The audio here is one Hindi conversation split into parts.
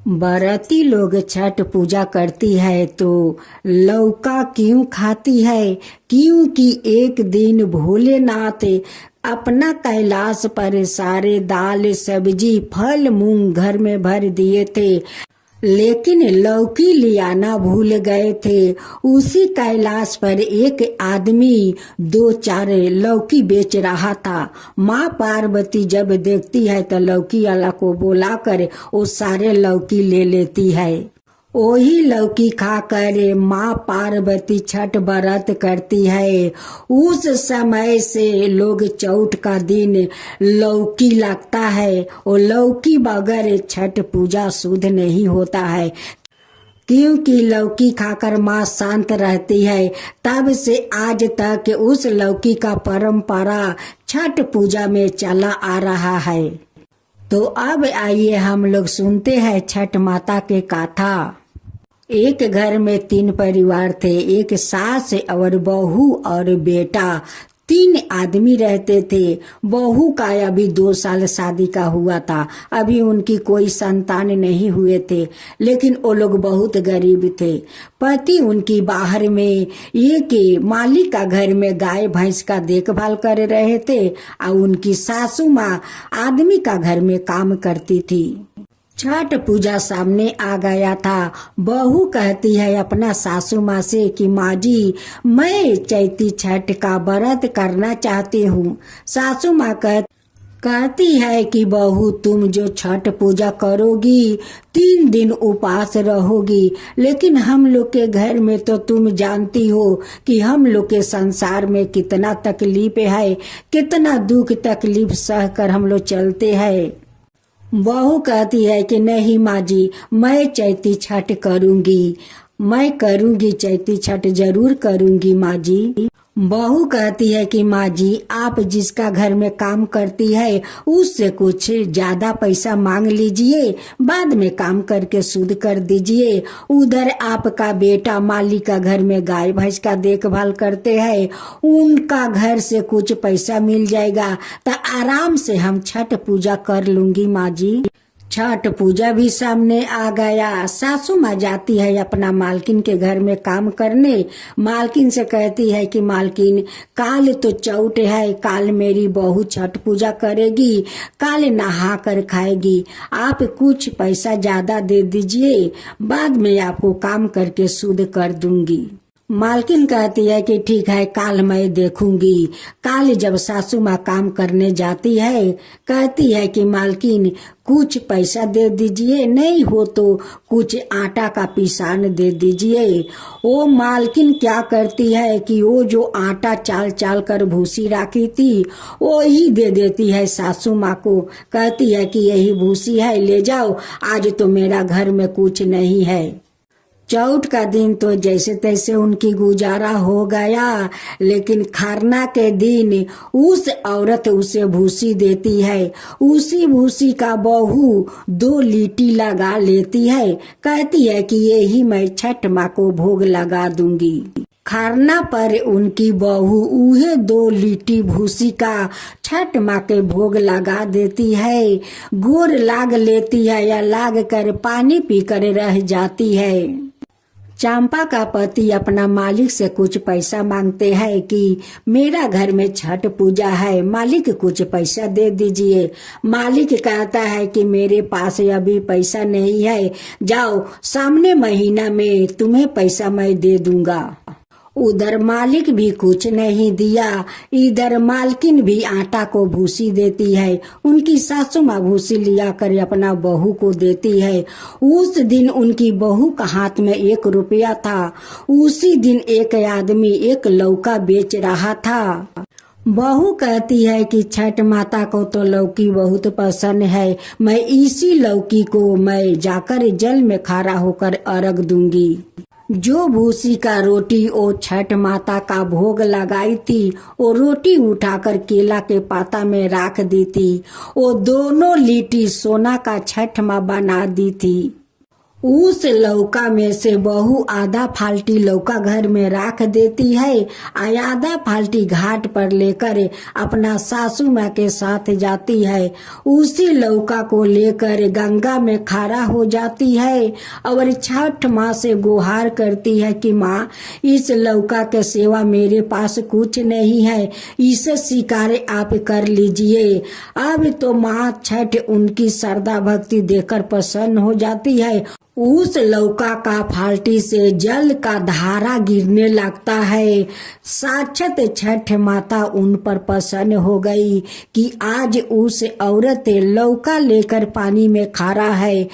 बरती लोग छठ पूजा करती है तो लौका क्यों खाती है? क्योंकि एक दिन भोलेनाथ अपना कैलाश पर सारे दाल सब्जी फल मूंग घर में भर दिए थे, लेकिन लौकी लियाना भूल गए थे। उसी कैलाश पर एक आदमी 2-4 लौकी बेच रहा था। माँ पार्वती जब देखती है तो लौकी वाला को बुलाकर वो सारे लौकी ले लेती है। वही लौकी खाकर माँ पार्वती छठ व्रत करती है। उस समय से लोग चौथ का दिन लौकी लगता है और लौकी बगैर छठ पूजा शुद्ध नहीं होता है, क्योंकि लौकी खाकर माँ शांत रहती है। तब से आज तक उस लौकी का परंपरा छठ पूजा में चला आ रहा है। तो अब आइए हम लोग सुनते हैं छठ माता के गाथा। एक घर में 3 परिवार थे, एक सास और बहू और बेटा। 3 आदमी रहते थे। बहू का अभी 2 साल शादी का हुआ था, अभी उनकी कोई संतान नहीं हुए थे, लेकिन वो लोग बहुत गरीब थे। पति उनकी बाहर में एक मालिक का घर में गाय भैंस का देखभाल कर रहे थे और उनकी सासू माँ आदमी का घर में काम करती थी। छठ पूजा सामने आ गया था। बहू कहती है अपना सासू माँ से कि माँ जी, मैं चैती छठ का व्रत करना चाहती हूँ। सासू माँ कहती है कि बहू, तुम जो छठ पूजा करोगी 3 दिन उपवास रहोगी, लेकिन हम लोग के घर में तो तुम जानती हो कि हम लोग के संसार में कितना तकलीफ है, कितना दुख तकलीफ सह कर हम लोग चलते हैं। बहू कहती है कि नहीं माँ जी, मैं चैती छठ करूंगी, मैं करूंगी, चैती छठ जरूर करूंगी माँ जी। बहू कहती है कि माँ जी, आप जिसका घर में काम करती है उससे कुछ ज्यादा पैसा मांग लीजिए, बाद में काम करके शुद्ध कर दीजिए। उधर आपका बेटा मालिक का घर में गाय भैंस का देखभाल करते हैं, उनका घर से कुछ पैसा मिल जाएगा तो आराम से हम छठ पूजा कर लूंगी माँ जी। छठ पूजा भी सामने आ गया। सासू माँ जाती है अपना मालकिन के घर में काम करने। मालकिन से कहती है कि मालकिन, काल तो चौथ है, काल मेरी बहू छठ पूजा करेगी, काल नहा कर खाएगी, आप कुछ पैसा ज्यादा दे दीजिए, बाद में आपको काम करके शुद्ध कर दूंगी। मालकिन कहती है कि ठीक है, काल मैं देखूंगी। काल जब सासू माँ काम करने जाती है, कहती है कि मालकिन कुछ पैसा दे दीजिए, नहीं हो तो कुछ आटा का पिसान दे दीजिए। वो मालकिन क्या करती है कि वो जो आटा चाल चाल कर भूसी रखी थी वो ही दे देती है सासू माँ को। कहती है कि यही भूसी है, ले जाओ, आज तो मेरा घर में कुछ नहीं है। चौथ का दिन तो जैसे तैसे उनकी गुजारा हो गया, लेकिन खरना के दिन उस औरत उसे भूसी देती है। उसी भूसी का बहू 2 लीटी लगा लेती है, कहती है कि यही मैं छठ माँ को भोग लगा दूंगी। खरना पर उनकी बहू उहे 2 लीटी भूसी का छठ माँ के भोग लगा देती है। गोर लाग लेती है या लाग कर पानी पी कर रह जाती है। चंपा का पति अपना मालिक से कुछ पैसा मांगते हैं कि मेरा घर में छठ पूजा है, मालिक कुछ पैसा दे दीजिए। मालिक कहता है कि मेरे पास अभी पैसा नहीं है, जाओ सामने महीना में तुम्हें पैसा मैं दे दूंगा। उधर मालिक भी कुछ नहीं दिया, इधर मालकिन भी आटा को भूसी देती है। उनकी सासू माँ भूसी लिया कर अपना बहू को देती है। उस दिन उनकी बहू का हाथ में 1 रुपया था। उसी दिन एक आदमी 1 लौका बेच रहा था। बहू कहती है कि छठ माता को तो लौकी बहुत पसंद है, मैं इसी लौकी को मैं जाकर जल में खड़ा होकर अर्घ दूंगी। जो भूसी का रोटी ओ छठ माता का भोग लगाई थी, वो रोटी उठाकर केला के पाता में रख दी थी। वो दोनों लीटी सोना का छठ माँ बना दी थी। उस लौका में से बहू आधा फाल्टी लौका घर में रख देती है और आधा फाल्टी घाट पर लेकर अपना सासू माँ के साथ जाती है। उसी लौका को लेकर गंगा में खड़ा हो जाती है और छठ माँ से गुहार करती है कि माँ, इस लौका के सेवा मेरे पास कुछ नहीं है, इसे स्वीकार आप कर लीजिए। अब तो माँ छठ उनकी श्रद्धा भक्ति देखकर प्रसन्न हो जाती है। उस लौका का फाल्टी से जल का धारा गिरने लगता है। साक्षात छठ माता उन पर प्रसन्न हो गई कि आज उस औरत लौका लेकर पानी में खड़ा है।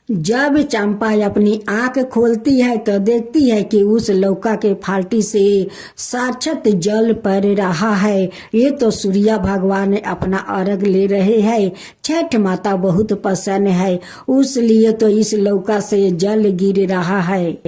जब चंपा अपनी आंख खोलती है तो देखती है कि उस लौका के फाल्टी से साक्षात जल पर रहा है। ये तो सूर्य भगवान अपना अर्घ ले रहे हैं। छठ माता बहुत प्रसन्न है, उसलिए तो इस लौका से जल गिर रहा है।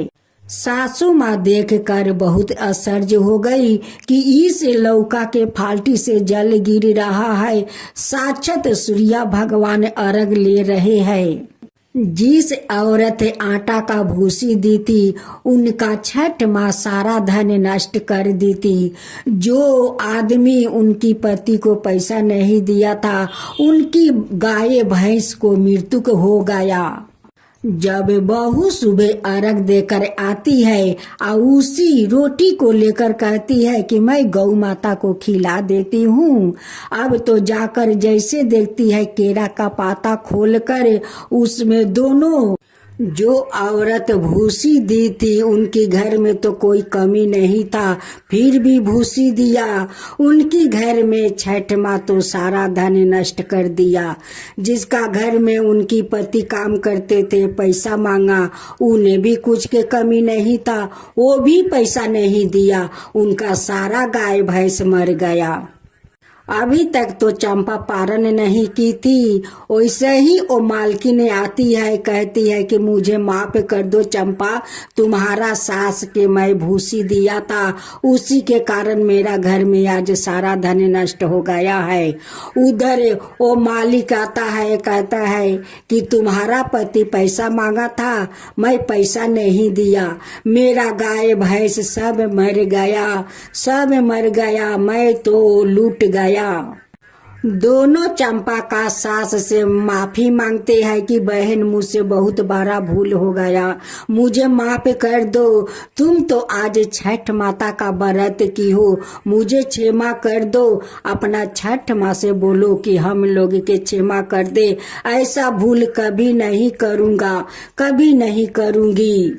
सासू माँ देखकर बहुत आश्चर्य हो गई कि इस लौका के फाल्टी से जल गिर रहा है। साक्षात सूर्य भगवान अर्घ ले रहे हैं। जिस औरत आटा का भूसी दी थी, उनका छठ माँ सारा धन नष्ट कर दी थी। जो आदमी उनकी पति को पैसा नहीं दिया था, उनकी गाय भैंस को मृत्यु हो गया। जब बहू सुबह अर्घ देकर आती है और उसी रोटी को लेकर कहती है कि मैं गौ माता को खिला देती हूँ, अब तो जाकर जैसे देखती है केरा का पाता खोलकर उसमें दोनों जो औरत भूसी दी थी, उनके घर में तो कोई कमी नहीं था, फिर भी भूसी दिया। उनकी घर में छठ माँ तो सारा धन नष्ट कर दिया। जिसका घर में उनकी पति काम करते थे, पैसा मांगा, उन्हें भी कुछ के कमी नहीं था, वो भी पैसा नहीं दिया। उनका सारा गाय भैंस मर गया। अभी तक तो चंपा पारण नहीं की थी। वैसे ही वो मालकिन आती है, कहती है कि मुझे माफ कर दो चंपा, तुम्हारा सास के मैं भूसी दिया था, उसी के कारण मेरा घर में आज सारा धन नष्ट हो गया है। उधर वो मालिक आता है, कहता है कि तुम्हारा पति पैसा मांगा था, मैं पैसा नहीं दिया, मेरा गाय भैंस सब मर गया, सब मर गया, मैं तो लूट गया। दोनों चंपा का सास से माफी मांगते हैं कि बहन, मुझसे बहुत बड़ा भूल हो गया, मुझे माफ कर दो। तुम तो आज छठ माता का व्रत की हो, मुझे क्षमा कर दो। अपना छठ माँ से बोलो कि हम लोग के क्षमा कर दे, ऐसा भूल कभी नहीं करूँगा, कभी नहीं करूँगी।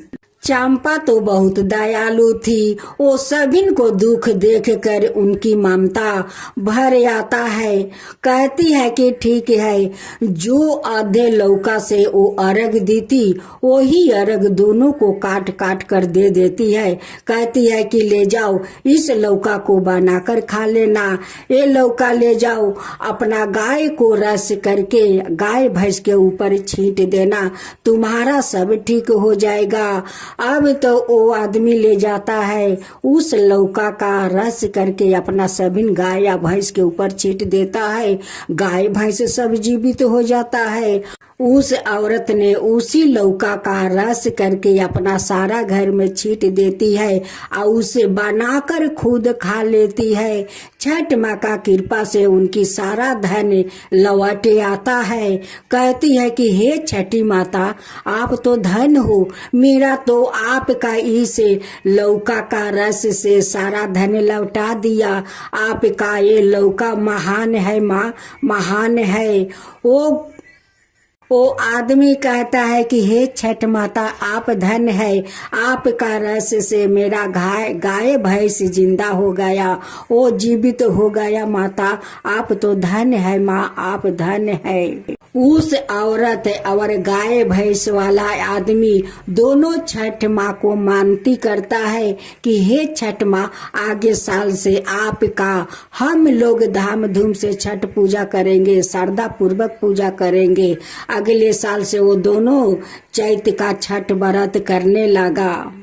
चंपा तो बहुत दयालु थी। वो सभी को दुख देखकर उनकी ममता भर आता है। कहती है कि ठीक है, जो आधे लौका से वो अर्घ दी थी, वही अर्घ दोनों को काट काट कर दे देती है। कहती है कि ले जाओ, इस लौका को बनाकर खा लेना, ये लौका ले जाओ, अपना गाय को रस करके गाय भैंस के ऊपर छींट देना, तुम्हारा सब ठीक हो जाएगा। अब तो वो आदमी ले जाता है, उस लौका का रस करके अपना सभी गाय या भैंस के ऊपर छींट देता है। गाय भैंस सब जीवित हो जाता है। उस औरत ने उसी लौका का रस करके अपना सारा घर में छींट देती है और उसे बनाकर खुद खा लेती है। छठ माँ का कृपा से उनकी सारा धन लौट आता है। कहती है कि हे छठी माता, आप तो धन हो, मेरा तो आपका इस लौका का रस से सारा धन लौटा दिया। आपका ये लौका महान है माँ, महान है। वो आदमी कहता है कि हे छठ माता, आप धन है, आपका रस से मेरा गाय भैंस जिंदा हो गया, वो जीवित हो गया। माता आप तो धन है माँ, आप धन है। उस औरत और गाय भैंस वाला आदमी दोनों छठ माँ को मानती करता है कि हे छठ माँ, आगे साल से आपका हम लोग धाम-धूम से छठ पूजा करेंगे, श्रद्धा पूर्वक पूजा करेंगे। अगले साल से वो दोनों चैत का छठ व्रत करने लगा।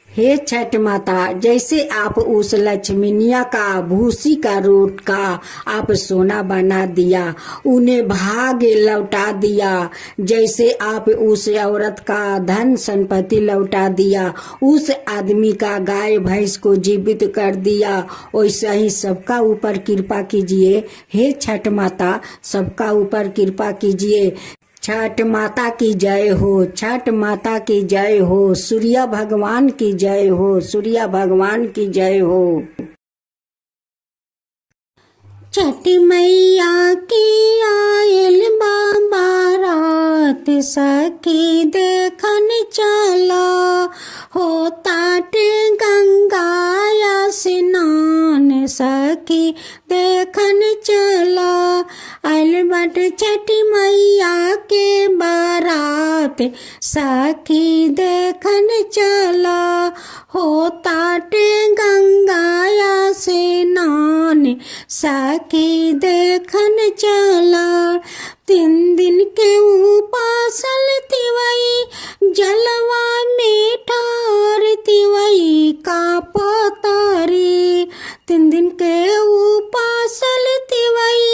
हे छठ माता, जैसे आप उस लक्ष्मीनिया का भूसी का रोट का आप सोना बना दिया, उन्हें भाग्य लौटा दिया। जैसे आप उस औरत का धन संपत्ति लौटा दिया, उस आदमी का गाय भैंस को जीवित कर दिया, वैसा ही सबका ऊपर कृपा कीजिए। हे छठ माता, सबका ऊपर कृपा कीजिए। छठ माता की जय हो, छठ माता की जय हो, सूर्य भगवान की जय हो, सूर्य भगवान की जय हो। छठ मैया की आयल बारात, सखी देखन चला, हो ताटे गंगा स्नान, सखी देखन चला। आयल बट छठ मैया के बारात, सखी देखन चला, हो ताटे गंगा स्नान, सखी देखन चला। 3 दिन के उपासल तिवई, जलवा में ठार तिवई का पतारी। 3 दिन के उपासल तिवई,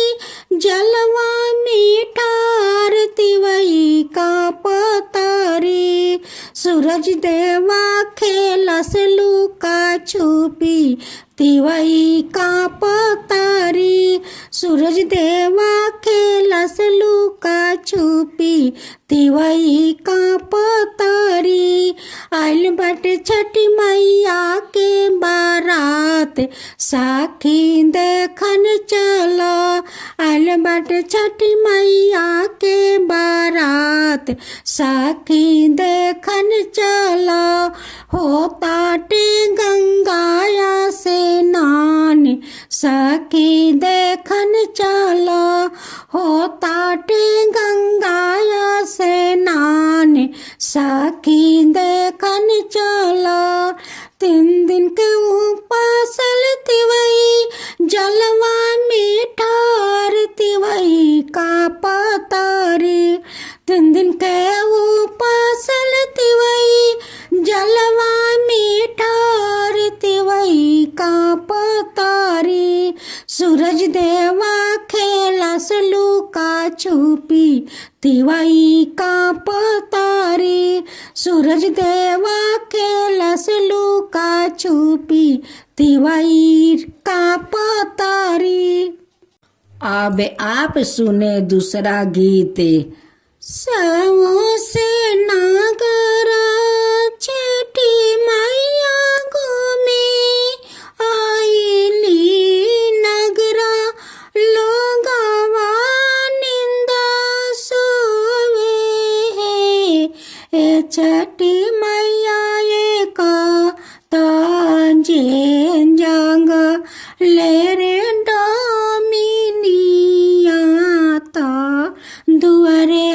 जलवा में ठार तिवई का पतारी। सूरज देवा खेलस लुका छुपी, तिवई का पतारी। सूरज देवा खेलस लुका छुपी, तिवई का पतारी। आइल बट छठ मैया के बारात, साखी देखन चला। आइल बट छठ मैया के बारात, साखी देखन चला, हो ताटे गंगाया स्नान, सखी देखन चला, हो ताटे गंगाया स्नान, सखी देखन चला। 3 दिन के उपासल तिवई, जलवा में ठार तिवई का पतारी। 3 दिन के उपासल तिवई, जलवा में ठार तिवई का पतारी। सूरज देवा खेलस लुका छुपी, तिवई का पतारी। सूरज देवा खेलस लुका छुपी, तिवई का पतारी। अब आप सुने दूसरा गीत। सवों से नागरा छठी मैया घूमे, आईली नगरा लोगवा निंदा सोवे है। ए छठी मैया ये का ताजे जांग ले रे दुअरे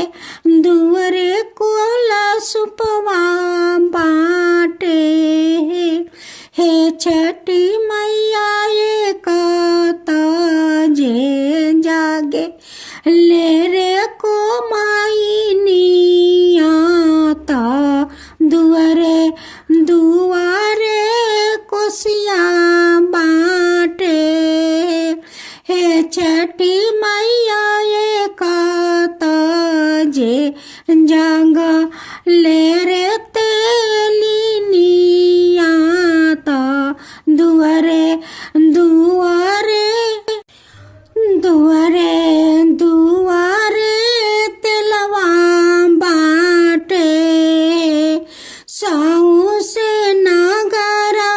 दुअरे कोला सुपवा बाटे। हे छठी मैया ये काता जे जागे ले रे को माई नियाता। दुअरे दुआरे कोसिया बाटे। हे छठी मैया ये काता जे जागा ले रे तेली नियाता। दुआरे दुआरे दुआरे दुआरे तेलवा बाटे। साऊ से नागरा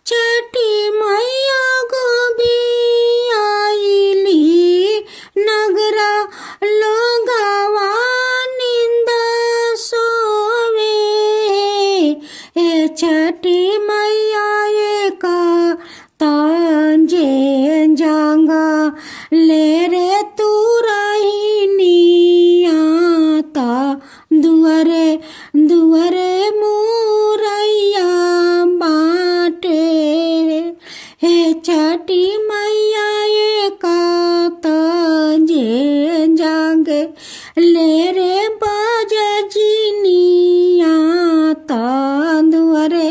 छठी मैया गोबी आईली नगरा लोगवा निंदा सोवे। ए छठी मैया ये का तांजे जांगा ले रे तू रही नियाता। दुआरे दुआरे मुरैया बाटे। हे छठी मैया ये काता जे जागे ले रे बाजा जिनियाता। दुआरे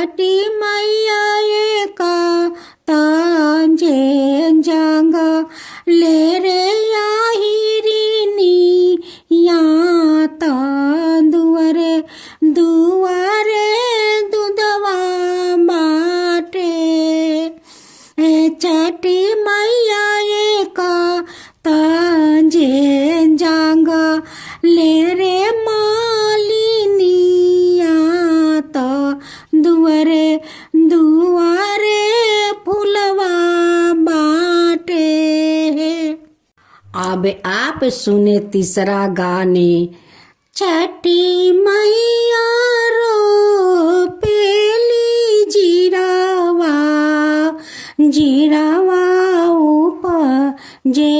छठी मैया एक तांजे जांग ले रे आहिरीनी या ता दुआरे दुआरे दूधवा बाटे छठी मैया एक तांजे जांग ले रे मालिनिया ता दुआरे दुआरे फुलवा बाटे। अब आप सुने तीसरा गाने। छठी मैया रो पेली जीरावा जीरावा ऊपर जे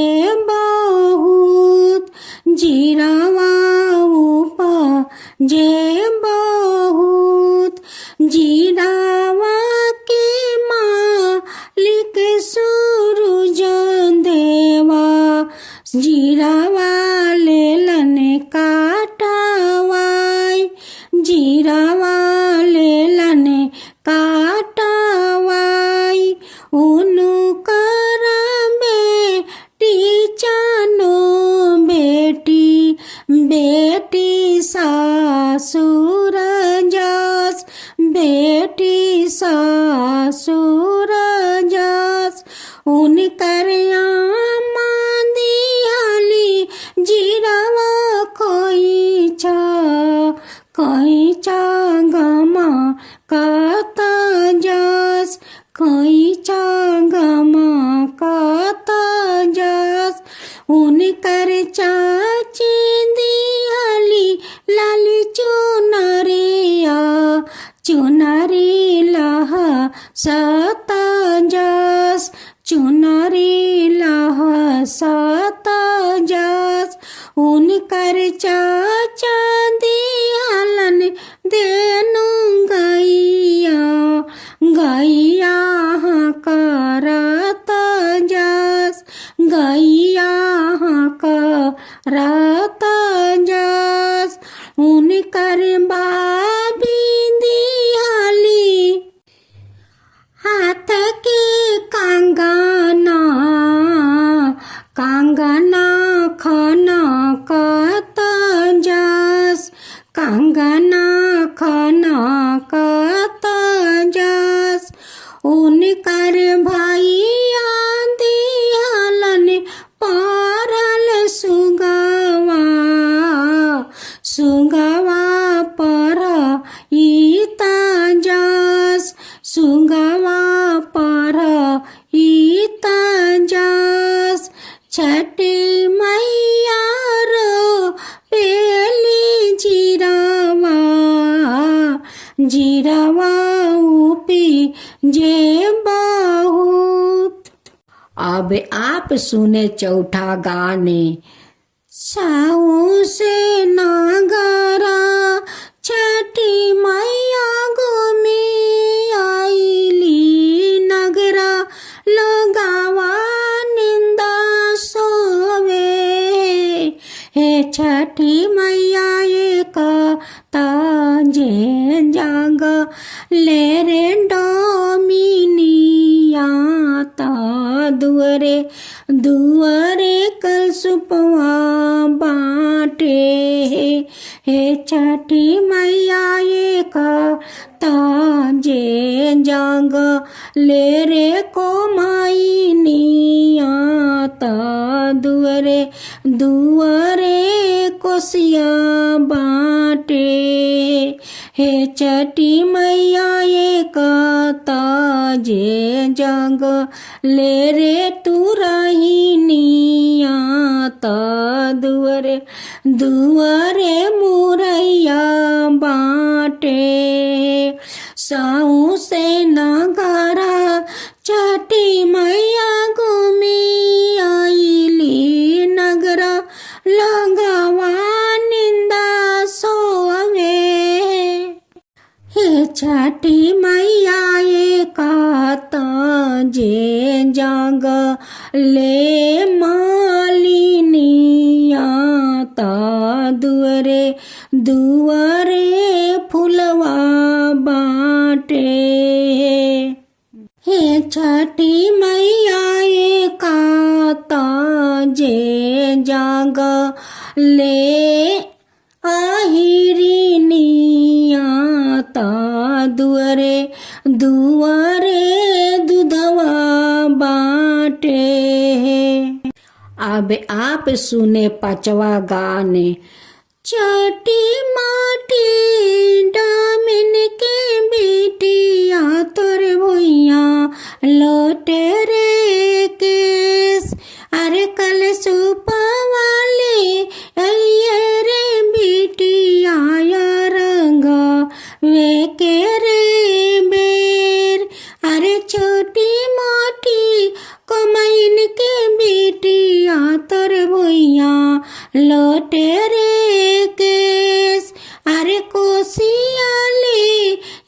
बहुत जीरावा ऊपर जे बहुत जीरावा के मालिक सूरज देवा जीरावा लेलन काटावाई जीरावा लेलन काटावाई उनु करा बेटी चानो बेटी बेटी सासुर जस बेटी सासुर जस उनकर दियाली जीरावा कोई चा गमा काता जस कोई चा गमा काता जस उनकर चाची दियाली लाली चुनरिया चुनरी लह सता जस चुनरी लह सता जस उनकर चाचा दियालन देनु गैया गैया करत जस गैया करत जस उनकर बाबी दियाली हाथ के कंगना कंगना खना कत जस कंगना खना कत जस उनकर भैया दियालन पारल सुगवा सुगवा पर ईता जस सुगवा पर ईता जस छठी मैया रो पेली जीरावा जीरावा उपी जे बहुत। अब आप सुने चौथा गाने। साऊ से नागरा छठी मैया घूमी आईली नगरा लगावा निंदा सोवे हे छठी मैया एक ताजे जाग ले रे डोमिनिया ता दुआरे दुआरे कल सुपवा बाटे हे छठी मैया एक ताजे जाग ले रे को माईनिया ता दुआरे दुआरे कोसिया बाटे हे छठी मैया एक ताजे जाग ले रे तू रहीनिया ता दुआरे दुआरे मुरैया बाटे साऊ से नगरा छठी मैया घूमी आईली नगरा लगावा निंदा सोवे हे छठी मैया एक ताजे जाग ले मालिनिया ता दुआरे दुआरे फुलवा बाटे छठी मैया काता जे जाग ले आहिरिनियाता दुआरे दुआरे दूधवा बाटे। अब आप सुने पांचवा गाने। छोटी माटी डामिन के बेटिया तोर भुइया लोटे रे केस। अरे कल सुपवाले अये रे बेटिया या रंग वे के रे बेर। अरे छोटी मोटी कमाइन के बेटिया तोर भुइया लोटे रे केस। अरे कोसियाले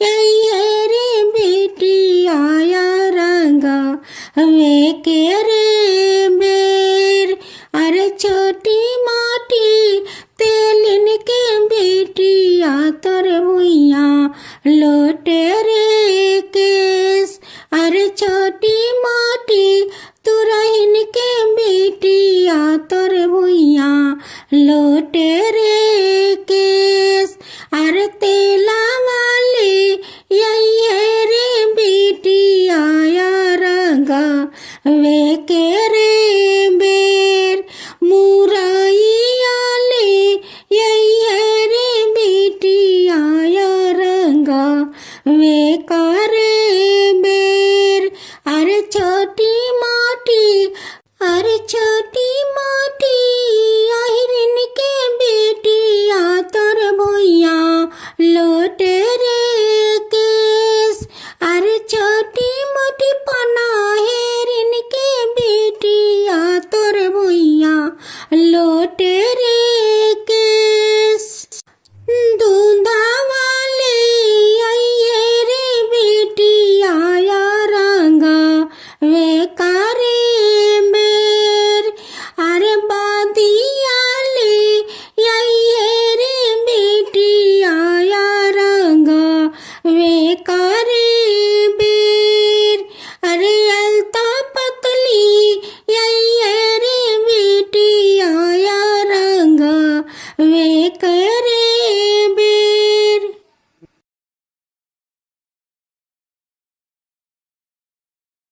ये रे बेटिया या रंगा वे के रे बेर। अरे छोटी माटी तेलिन के बेटिया तोर भुइया लोटे रे केस। अरे छोटी माटी तुरहिन के बेटिया तोर भुइया लोटे रे केस। अरे तेला वाली ये रे बेटिया या रंगा वे के रे बेर। मुराइयाले ये रे बेटिया या रंगा वे का